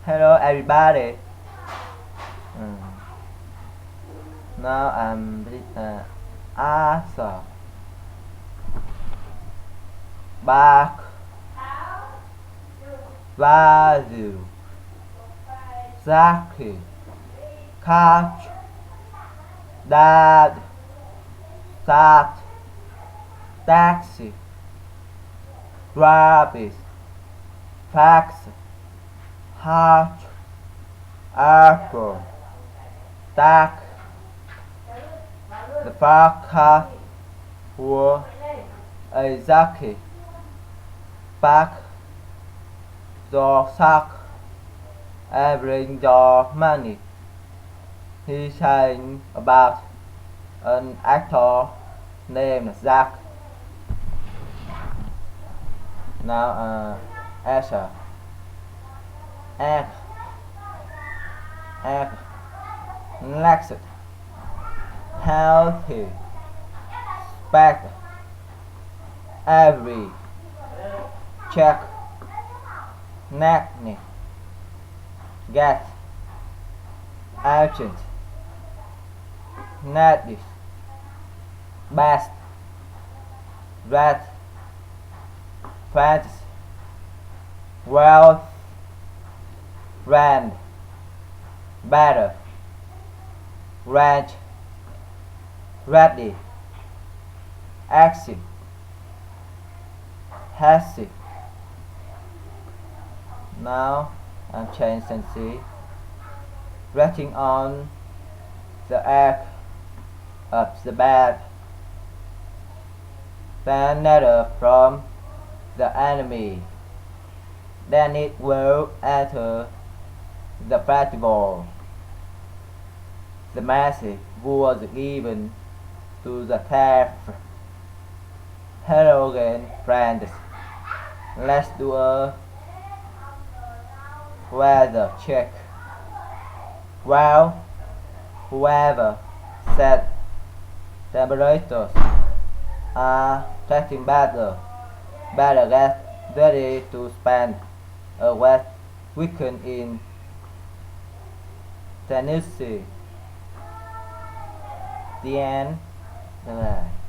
Hello everybody. Mm. Now I'm Arthur. Back. Value. Zaki. Couch. Dad. Sat. Taxi. Rabbit. Fax. Heart. Apple. Duck. The park của Isaac Park your sock and bring your money. He sang about an actor named Zack. Now Asher Egg Egg Next Healthy Spec Every Check Neckney Get Urgent Native Best Red Fantasy Wealth Brand Better Ranch Ready Exit Hasty. Now I'm changing sentences, writing on the egg of the bed, then letter from the enemy. Then it will enter the festival. The message was given to the thief. Hello again, friends. Let's do a weather check. Well, whoever said temperatures are getting better get ready to spend a wet weekend in Tennessee. The end. Bye bye.